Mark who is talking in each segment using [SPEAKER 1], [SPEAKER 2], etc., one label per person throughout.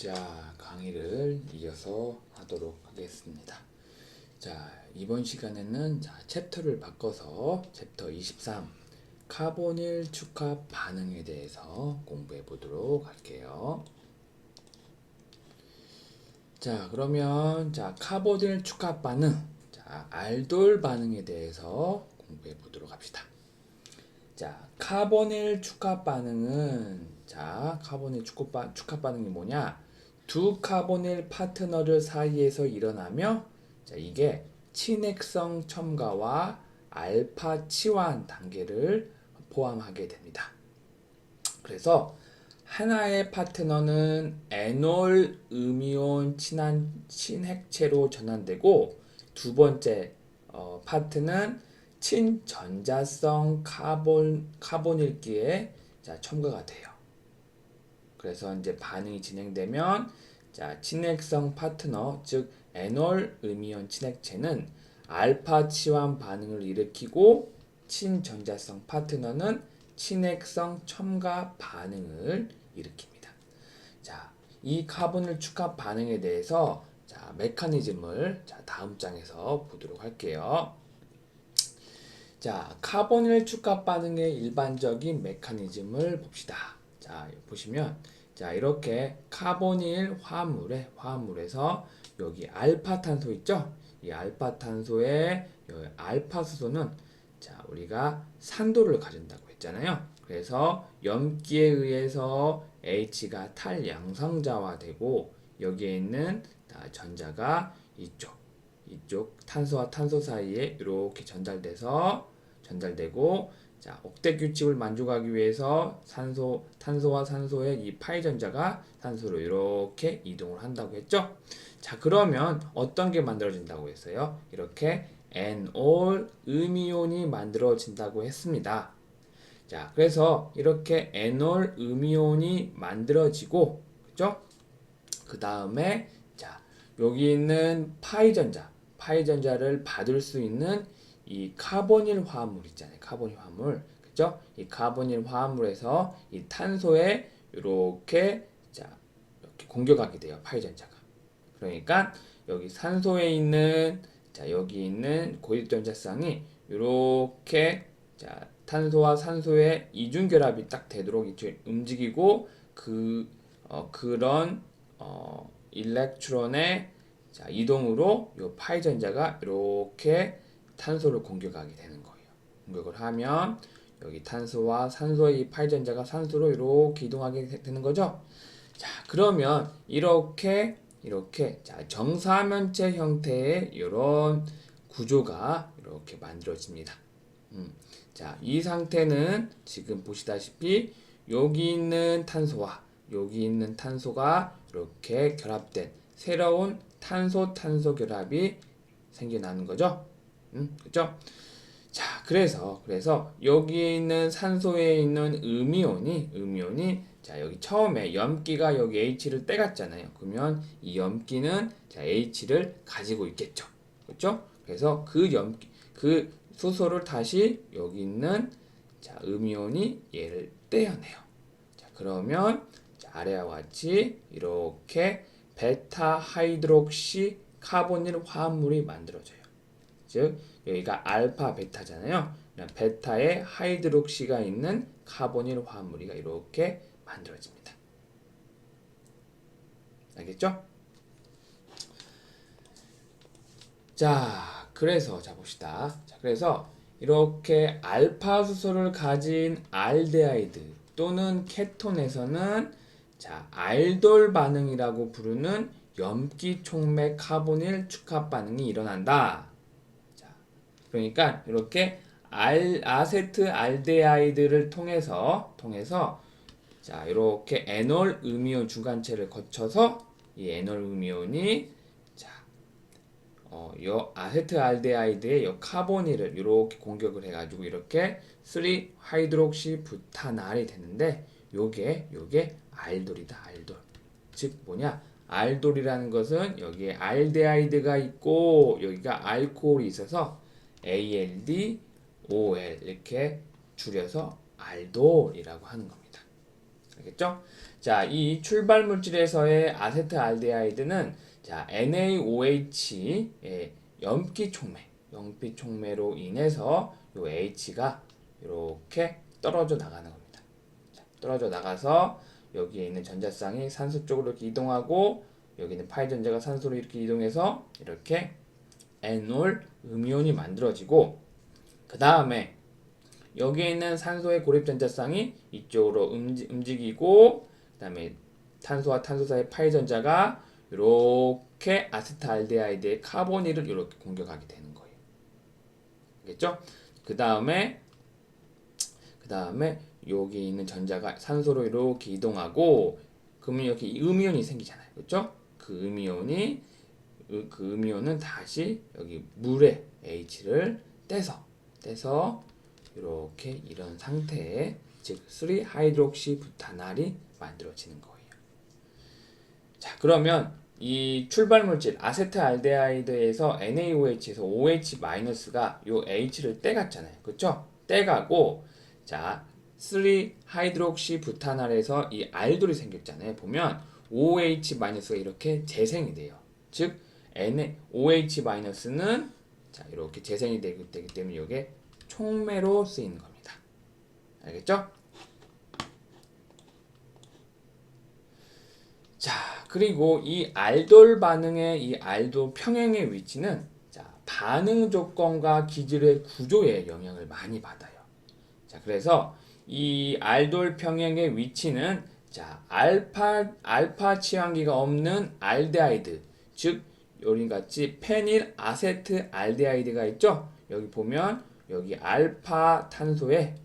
[SPEAKER 1] 자, 강의를 이어서 하도록 하겠습니다. 자, 이번 시간에는 챕터를 바꿔서 챕터 23 카보닐 축합 반응에 대해서 공부해 보도록 할게요. 자, 그러면 카보닐 축합 반응, 알돌 반응에 대해서 공부해 보도록 합시다. 자, 카보닐 축합 반응은 카보닐 축합 반응이 뭐냐? 두 카보닐 파트너들 사이에서 일어나며 이게 친핵성 첨가와 알파 치환 단계를 포함하게 됩니다. 그래서 하나의 파트너는 에놀 음이온 친핵체로 전환되고 두 번째 파트는 친전자성 카본일기에 첨가가 돼요. 그래서 이제 반응이 진행되면 친핵성 파트너, 즉 에놀 음이온 친핵체는 알파 치환 반응을 일으키고 친전자성 파트너는 친핵성 첨가 반응을 일으킵니다. 자, 이 카본일 축합 반응에 대해서 메커니즘을 다음 장에서 보도록 할게요. 자, 카본일 축합 반응의 일반적인 메커니즘을 봅시다. 자, 보시면 이렇게 카보닐 화합물에서 여기 알파탄소 있죠? 이 알파탄소의 알파수소는 우리가 산도를 가진다고 했잖아요. 그래서 염기에 의해서 H가 탈양성자화되고 여기에 있는 전자가 이쪽 탄소와 탄소 사이에 이렇게 전달되고 옥텟 규칙을 만족하기 위해서 탄소와 산소의 이 파이 전자가 산소로 이렇게 이동을 한다고 했죠. 자, 그러면 어떤 게 만들어진다고 했어요? 이렇게 엔올 음이온이 만들어진다고 했습니다. 자, 그래서 이렇게 엔올 음이온이 만들어지고, 그죠? 그 다음에 여기 있는 파이 전자를 받을 수 있는 이 카보닐 화합물 있잖아요. 카보닐 화합물. 그죠? 이 카보닐 화합물에서 이 탄소에 이렇게 이렇게 공격하게 돼요. 파이 전자가. 그러니까 여기 산소에 있는 여기 있는 고립전자쌍이 이렇게 탄소와 산소의 이중 결합이 딱 되도록 이렇게 움직이고 그런 일렉트론의 이동으로 이 파이 전자가 이렇게 탄소를 공격하게 되는 거예요. 공격을 하면 여기 탄소와 산소의 이 파이 전자가 산소로 이렇게 이동하게 되는 거죠. 자, 그러면 이렇게 정사면체 형태의 이런 구조가 이렇게 만들어집니다. 자, 이 상태는 지금 보시다시피 여기 있는 탄소와 여기 있는 탄소가 이렇게 결합된 새로운 탄소 결합이 생겨나는 거죠. 그죠? 자, 그래서 여기에 있는 산소에 있는 음이온이 여기 처음에 염기가 여기 H를 떼갔잖아요. 그러면 이 염기는 H를 가지고 있겠죠. 그렇죠? 그래서 그 수소를 다시 여기 있는 음이온이 얘를 떼어내요. 자, 그러면 아래와 같이 이렇게 베타 하이드록시 카보닐 화합물이 만들어져요. 즉 여기가 알파 베타잖아요. 베타에 하이드록시가 있는 카보닐 화합물이 이렇게 만들어집니다. 알겠죠? 자, 그래서 봅시다. 그래서 이렇게 알파 수소를 가진 알데하이드 또는 케톤에서는 알돌 반응이라고 부르는 염기 촉매 카보닐 축합 반응이 일어난다. 그러니까 이렇게 아세트 알데하이드를 통해서 이렇게 에놀 음이온 중간체를 거쳐서 이 에놀 음이온이 요 아세트 알데하이드의 요 카보닐을 이렇게 공격을 해가지고 이렇게 3 하이드록시 부타날이 되는데 요게 알돌이다. 알돌. 즉 뭐냐? 알돌이라는 것은 여기에 알데하이드가 있고 여기가 알코올이 있어서 ALD, OL 이렇게 줄여서 알돌이라고 하는 겁니다. 알겠죠? 자, 이 출발 물질에서의 아세트알데하이드는 자, NaOH의 염기 촉매로 인해서 요 H가 이렇게 떨어져 나가는 겁니다. 자, 떨어져 나가서 여기에 있는 전자쌍이 산소 쪽으로 이렇게 이동하고 여기 있는 파이 전자가 산소로 이렇게 이동해서 이렇게 에놀 음이온이 만들어지고 그 다음에 여기에 있는 산소의 고립 전자쌍이 이쪽으로 움직이고 그 다음에 탄소와 탄소 사이 파이 전자가 이렇게 아세트알데하이드의 카보닐을 이렇게 공격하게 되는 거예요. 알겠죠? 그 다음에 여기 있는 전자가 산소로 이렇게 이동하고 그러면 여기 음이온이 생기잖아요. 그렇죠? 그 음이온은 다시 여기 물의 H를 떼서 이렇게 이런 상태에 즉 3하이드록시부타날이 만들어지는 거예요. 자, 그러면 이 출발 물질 아세트알데하이드에서 NaOH에서 OH-가 요 H를 떼갔잖아요. 그렇죠? 떼가고 자, 3하이드록시부타날에서 이 알돌이 생겼잖아요. 보면 OH-가 이렇게 재생이 돼요. 즉 OH-는 자, 이렇게 재생이 되기 때문에 이게 촉매로 쓰이는 겁니다. 알겠죠? 자, 그리고 이 알돌 반응의 이 알돌 평행의 위치는 자, 반응 조건과 기질의 구조에 영향을 많이 받아요. 자, 그래서 이 알돌 평행의 위치는 자, 알파 치환기가 없는 알데하이드, 즉 요리 같이 페닐 아세트 알데하이드가 있죠? 여기 보면 여기 알파 탄소에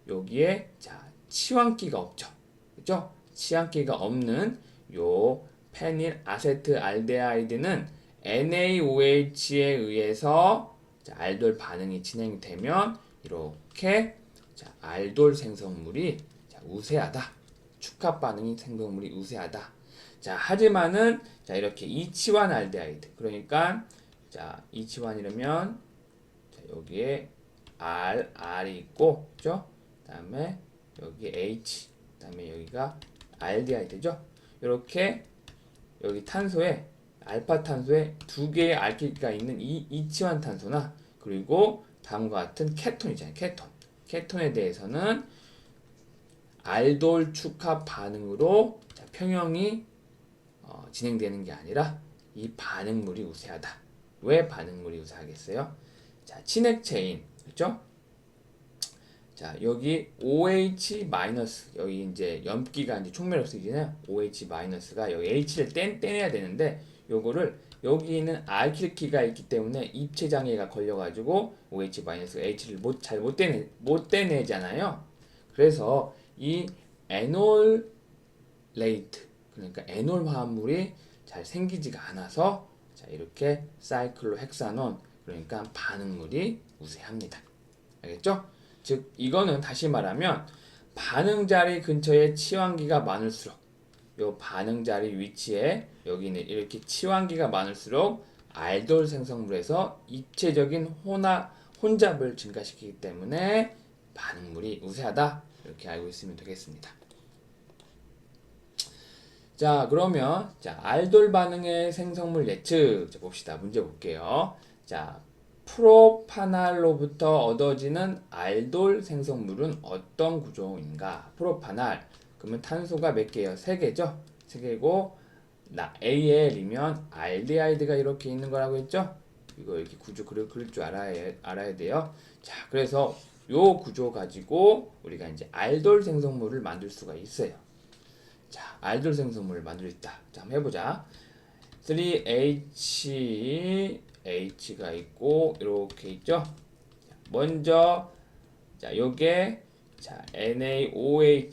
[SPEAKER 1] 여기에 자, 치환기가 없죠. 그죠? 치환기가 없는 요 페닐 아세트 알데하이드는 NaOH에 의해서 자, 알돌 반응이 진행되면 이렇게 자, 알돌 생성물이 자, 우세하다. 축합 반응이 생성물이 우세하다. 자, 하지만은 자, 이렇게 이치환 알데하이드. 그러니까 자, 이치환이라면 자, 여기에 R이 있고, 그죠? 그다음에 여기 H, 그다음에 여기가 알데하이드죠. 이렇게 여기 탄소에 알파 탄소에 두 개의 알키가 있는 이 이치환 탄소나 그리고 다음과 같은 케톤이잖아요. 케톤에 대해서는 알돌 축합 반응으로 자, 평형이 진행되는 게 아니라 이 반응물이 우세하다. 왜 반응물이 우세하겠어요? 자, 친핵 체인, 그렇죠? 자, 여기 OH- 여기 이제 염기가 이제 촉매로 쓰이잖아요. OH-가 여기 H를 떼내야 되는데 요거를 여기 있는 알킬키가 있기 때문에 입체 장애가 걸려가지고 OH-가 H를 못 떼내잖아요. 그래서 이 에놀레이트, 그러니까 에놀 화합물이 잘 생기지가 않아서 자, 이렇게 사이클로헥사논, 그러니까 반응물이 우세합니다. 알겠죠? 즉 이거는 다시 말하면 반응 자리 근처에 치환기가 많을수록 요 반응 자리 위치에 여기는 이렇게 치환기가 많을수록 알돌 생성물에서 입체적인 혼잡을 증가시키기 때문에 반응물이 우세하다. 이렇게 알고 있으면 되겠습니다. 자, 그러면 자, 알돌 반응의 생성물 예측 자, 봅시다. 문제 볼게요. 자, 프로파날로부터 얻어지는 알돌 생성물은 어떤 구조인가? 프로파날. 그러면 탄소가 몇 개예요? 3개죠? 3개고 AL이면 알데하이드가 이렇게 있는 거라고 했죠? 이거 이렇게 구조 그릴 줄 알아야 돼요. 자, 그래서 요 구조 가지고 우리가 이제 알돌 생성물을 만들 수가 있어요. 자, 알돌 생성물을 만들 수 있다. 자, 한번 해보자. 3H가 있고 이렇게 있죠. 먼저 자, 요게 자, NaOH와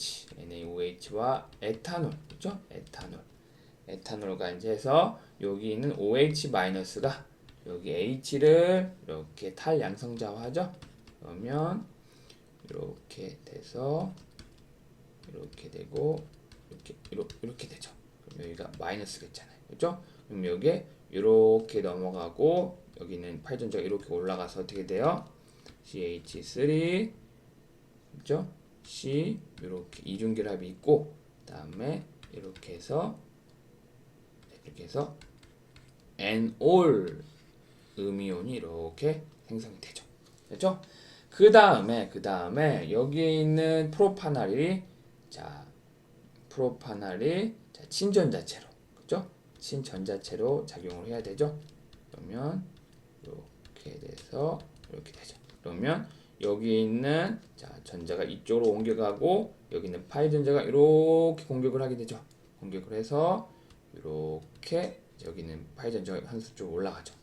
[SPEAKER 1] 에탄올, 그렇죠? 에탄올가 이제 해서 여기 있는 OH-가 여기 H를 이렇게 탈양성자화하죠. 그러면 이렇게 돼서 이렇게 되고 이렇게 되죠. 그럼 여기가 마이너스겠잖아요. 그렇죠? 그럼 여기에 이렇게 넘어가고 여기는 파이전자가 이렇게 올라가서 어떻게 돼요? CH3 그렇죠? C 이렇게 이중결합이 있고 다음에 이렇게 해서 NOR 음이온이 이렇게 생성이 되죠. 됐죠? 그 다음에 여기에 있는 프로파날이 친전자체로, 그죠? 친전자체로 작용을 해야 되죠. 그러면 이렇게 돼서 이렇게 되죠. 그러면 여기에 있는 전자가 이쪽으로 옮겨가고 여기 있는 파이 전자가 이렇게 공격을 하게 되죠. 공격을 해서 이렇게 여기 있는 파이 전자가 한수 쪽으로 올라가죠.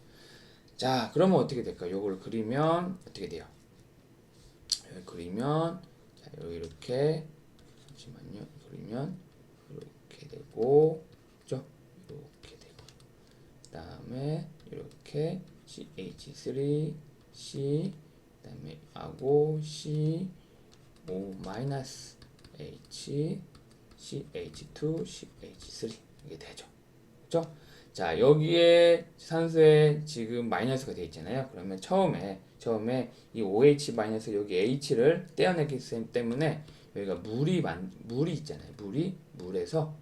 [SPEAKER 1] 자, 그러면 어떻게 될까요? 요걸 그리면 어떻게 돼요? 여기 그리면 이렇게 잠시만요. 그리면 이렇게 되고, 그죠? 이렇게 되고, 그다음에 이렇게 CH3, C, 그다음에 하고 C, O 마이너스 H, CH2, CH3 이게 되죠. 그죠? 자, 여기에 산소에 지금 마이너스가 되어 있잖아요. 그러면 처음에 이 OH 마이너스 여기 H를 떼어내기 때문에 여기가 물이 있잖아요. 물에서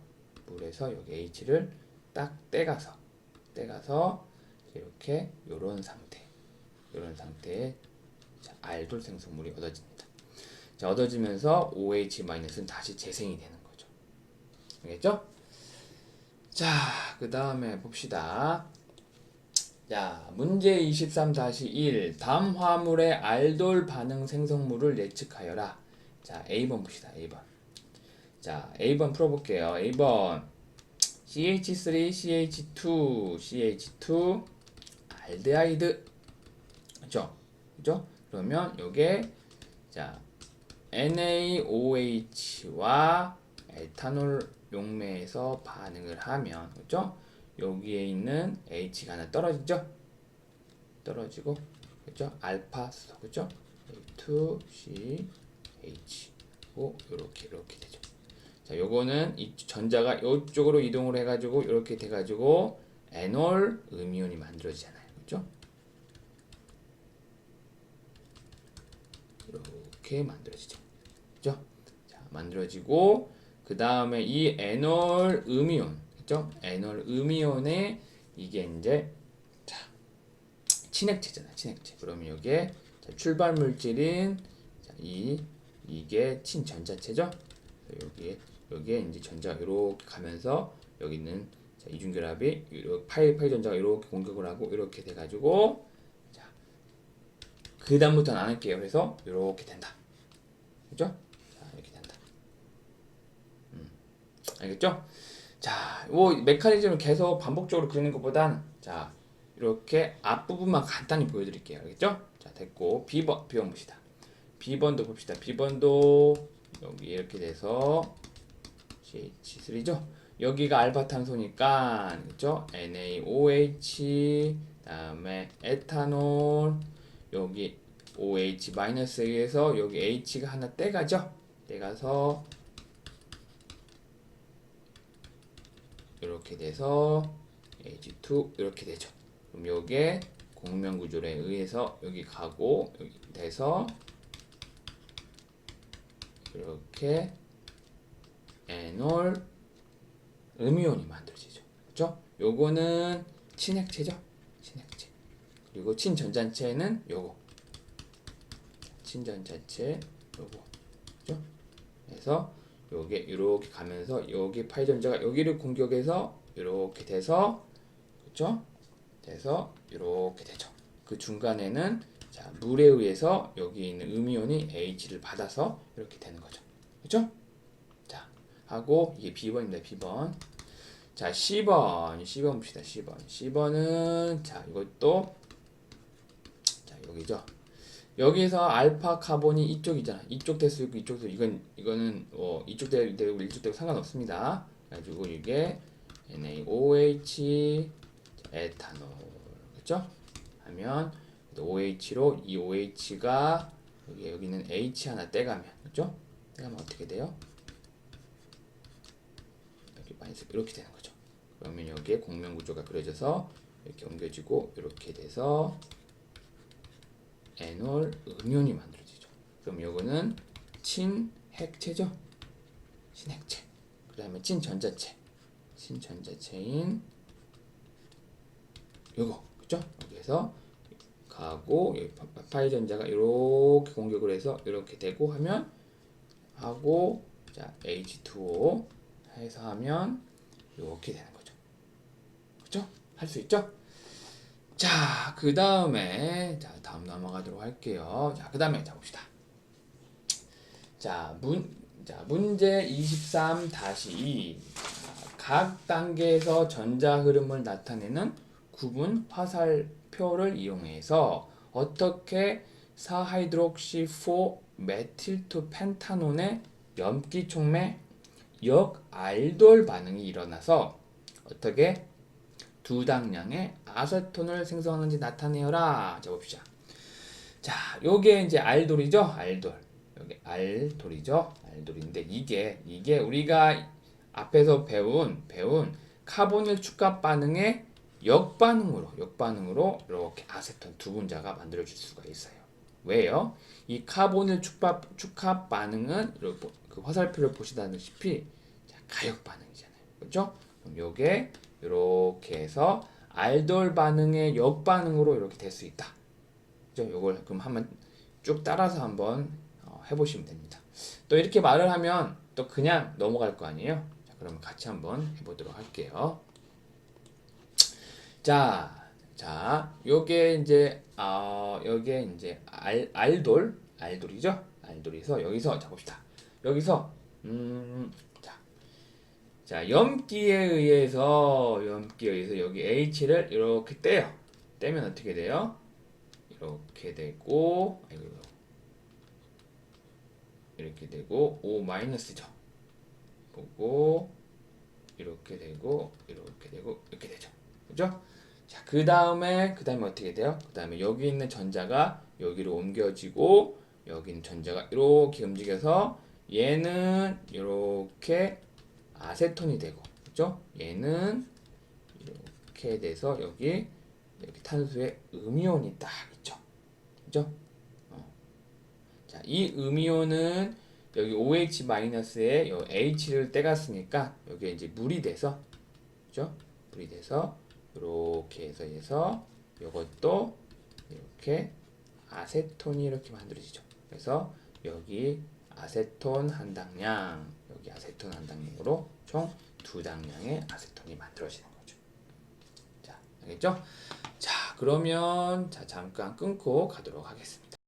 [SPEAKER 1] 여기 H를 딱 떼가서 이렇게 요런 상태에 알돌 생성물이 얻어집니다. 자, 얻어지면서 OH 마이너스는 다시 재생이 되는 거죠. 알겠죠? 자, 그 다음에 봅시다. 자, 문제 23-1. 다음 화물의 알돌 반응 생성물을 예측하여라. 자, A번 봅시다. A번. 자, A번 풀어볼게요. A번. CH3, CH2 알데하이드. 그죠? 그러면 요게 NaOH와 에탄올 용매에서 반응을 하면, 그죠? 여기에 있는 H가 하나 떨어지죠? 떨어지고, 그죠? 알파 수소, 그죠? A2CH 이렇게 되죠. 자, 요거는 이 전자가 이쪽으로 이동을 해가지고 이렇게 돼가지고 에놀 음이온이 만들어지잖아요, 그죠? 이렇게 만들어지죠, 그죠? 자, 만들어지고 그 다음에 이 에놀 음이온, 그죠? 에놀 음이온에 이게 이제 친액체잖아요, 친액체. 그러면 여기에 출발 물질인 이게 친전자체죠. 여기에 이제 전자가 이렇게 가면서 여기 있는 이중결합이 파이 전자가 이렇게 공격을 하고 이렇게 돼가지고 그 다음부터는 안 할게요. 그래서 이렇게 된다. 그죠? 자, 이렇게 된다. 알겠죠? 자, 이 메커니즘을 계속 반복적으로 그리는 것보단 이렇게 앞부분만 간단히 보여드릴게요. 알겠죠? 자, 됐고 B번 봅시다. B번도 봅시다. B번도 여기 이렇게 돼서 CH3죠. 여기가 알파탄소니까, 그죠? NaOH, 다음에 에탄올, 여기 OH-에서 여기 H가 하나 떼가죠? 떼가서 이렇게 돼서 H2 이렇게 되죠. 그럼 요게 공명구조에 의해서 여기 가고 여기 돼서 이렇게 에놀 음이온이 만들어지죠. 그죠? 요거는 친액체죠. 친액체. 그리고 친전자체는 요거. 친전자체 요거. 그죠? 그래서 요게 이렇게 가면서 여기 파이 전자가 여기를 공격해서 이렇게 돼서, 그죠? 돼서 이렇게 되죠. 그 중간에는 물에 의해서 여기 있는 음이온이 H를 받아서 이렇게 되는 거죠. 그죠? 자, 하고 이게 B번입니다. B번. 자, C번 봅시다. C번은 이것도 여기죠. 여기서 알파 카본이 이쪽이잖아. 이쪽 될 수 있고 이쪽 될 수 있고 이거는 이쪽 되고 이쪽 되고 상관없습니다. 그래가지고 이게 NaOH 에탄올, 그렇죠? 하면 OH로 이 OH가 여기는 H 하나 떼가면, 그렇죠? 떼가면 어떻게 돼요? 이렇게 되는 거죠. 그러면 여기에 공명구조가 그려져서 이렇게 옮겨지고 이렇게 돼서 에놀 음이온이 만들어지죠. 그럼 요거는 친핵체죠. 친핵체. 그 다음에 친전자체인 요거 그죠? 여기에서 가고 여기 파이 전자가 이렇게 공격을 해서 이렇게 되고 하면 하고 자 H2O 해서 하면 이렇게 되는 거죠. 그죠? 할 수 있죠? 자, 그 다음에 다음 넘어가도록 할게요. 자, 그 다음에 봅시다. 자, 문제 23-2. 각 단계에서 전자 흐름을 나타내는 구분 화살표를 이용해서 어떻게 4하이드록시4 메틸2 펜타논의 염기 촉매 역알돌 반응이 일어나서 어떻게 두 당량의 아세톤을 생성하는지 나타내어라. 자 봅시다. 자, 요게 이제 알돌이죠. 알돌. 여기 알돌이죠. 알돌인데 이게 우리가 앞에서 배운 카보닐 축합 반응의 역반응으로 이렇게 아세톤 두 분자가 만들어질 수가 있어요. 왜요? 이 카보닐 축합 반응은 그 화살표를 보시다시피 가역 반응이잖아요. 그렇죠? 그럼 요게 이렇게 해서 알돌 반응의 역반응으로 이렇게 될 수 있다. 그죠? 요걸 그럼 한번 쭉 따라서 한번 해보시면 됩니다. 또 이렇게 말을 하면 또 그냥 넘어갈 거 아니에요? 자, 그러면 같이 한번 해보도록 할게요. 자, 요게 이제 알돌이죠? 알돌이서 여기서 자 봅시다. 여기서 자, 염기에 의해서 여기 H를 이렇게 떼요. 떼면 어떻게 돼요? 이렇게 되고 이렇게 되고 O-죠. 보고 이렇게 되고 이렇게 되죠. 그죠? 자, 그 다음에 어떻게 돼요? 그 다음에 여기 있는 전자가 여기로 옮겨지고 여기 있는 전자가 이렇게 움직여서 얘는 이렇게 아세톤이 되고, 그죠? 얘는 이렇게 돼서 여기 탄소에 음이온이 딱 있죠. 그죠? 자, 이 음이온은 여기 OH-에 요 H를 떼갔으니까 여기에 이제 물이 돼서, 그죠? 물이 돼서 이렇게 해서 요것도 이렇게 아세톤이 이렇게 만들어지죠. 그래서 여기 아세톤 한 당량, 여기 아세톤 한 당량으로 총 두 당량의 아세톤이 만들어지는 거죠. 자, 알겠죠? 자, 그러면 잠깐 끊고 가도록 하겠습니다.